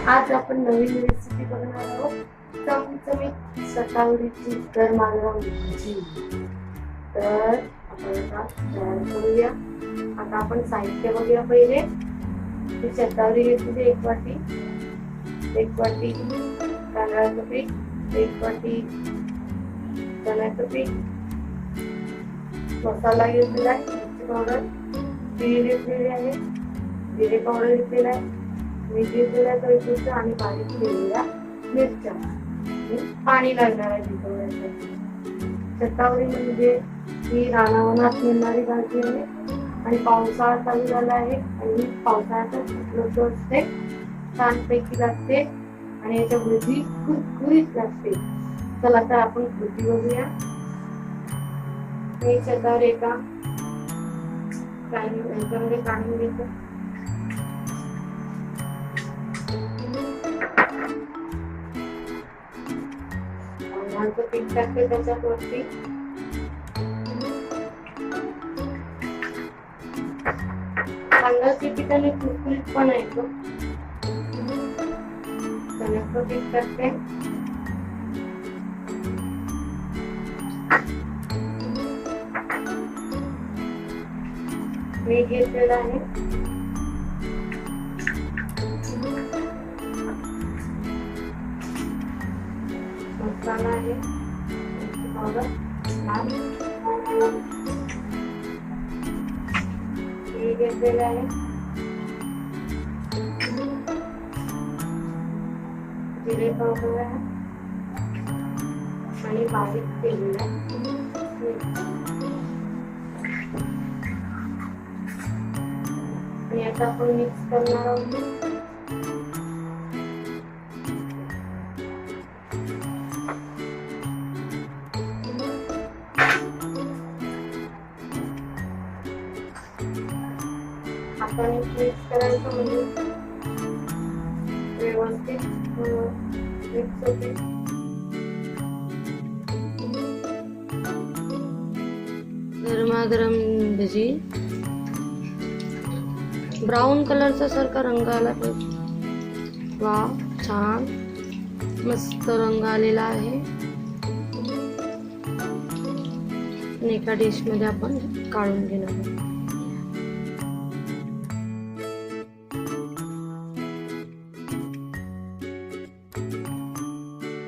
आज आपण नवीन रेसिपी बघणार आहोत, चमचमीत शतावरीची गरमागरम भजी. तर आपण आता तयार करूया. आता आपण साहित्य बघूया. पहिले ही शतावरी घेतली, एक वाटी तांदळाचं पीठ, 1 वाटी चण्याचं पीठ, मसाला घेतलेला आहे, मिरची पावडर, तीळ घेतलेली आहे, जिरे पावडर घेतलेला आहे, मीठ घेतलेला आहे चवीपुरतं आणि बारीक केलेल्या मिरच्या. पाणी लागणार आहे भिजवण्यासाठी. शतावरी म्हणजे ही रानावनात मिळणारी भाजी आहे आणि पावसाळा चालू झाला आहे आणि पावसाळ्यातच उपलब्ध असते. छानपैकी लागते आणि याच्या भजी कुरकुरीत लागते. चला तर आपण कृती बघूया. मी शतावरी एका ह्याच्यामध्ये काढून घेतो. तांदळाचं पीठ टाकते त्याच्यात वरती. तांदळाच्या पिठाने कुरकुरीत पण येतो. चण्याचं पीठ टाकते. मीठ घेतलेलं आहे. मसाला आहे, मिरची पावडर, हे घेतलेलं आहे, जिरे पावडर आहे आणि बारीक केलेलं आहे. आणि आता आपण मिक्स करणार आहोत. आपण मिक्स करायचं म्हणजे व्यवस्थित मिक्स होते. गरमागरम भजी ब्राऊन कलरचा सारखा रंग आला पाहिजे. वा, छान मस्त रंग आलेला आहे. एका डिश मध्ये आपण काढून घेणार आहोत.